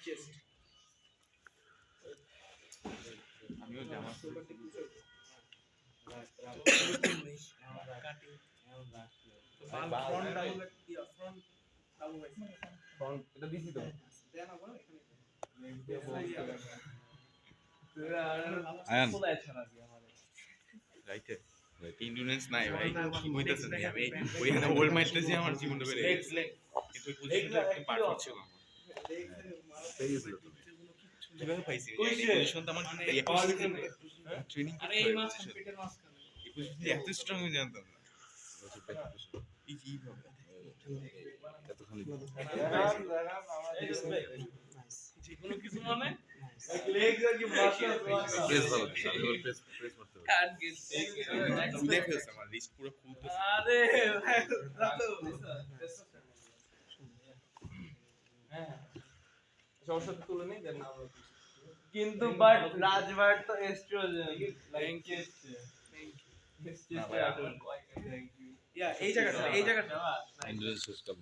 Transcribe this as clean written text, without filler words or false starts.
chest আমিও জামা front double দিয়া ফ্রন্ট ডাবল ফ্রন্ট এটা দিছি তো দেন না বড় এখানে আয়ান রাইটে ইন্ডুরেন্স নাই ভাই কি কইতাছ না আমি ওইখানে ওল্ড মাইলতেছি আমার জীবনটা বেড়ে গেছে কিন্তু ওই পজিশনটা একদম পারফেক্ট ছিল কিভাবে পাইছি এই পজিশন তো আমার জন্য ট্রেনিং আরে এই মাস কম্পিউটার মাস এই পজিশন এত স্ট্রং আমি জানতাম না এই কি ভাবে এত খালি যেকোনো কিছু মানে প্রেস ভালো প্রেস করতে হবে কাট গেছে খুলে ফেলছে আমার রিস্ক পুরো খুলতেছে আরে রাতো হ্যাঁ সমস্যা তো তুলে নেই দেন না কিন্তু বাট রাজভাট তো এস্ট্রোজেন থ্যাংক ইউ এই জায়গাটা এন্ডুরেন্স শেষ করব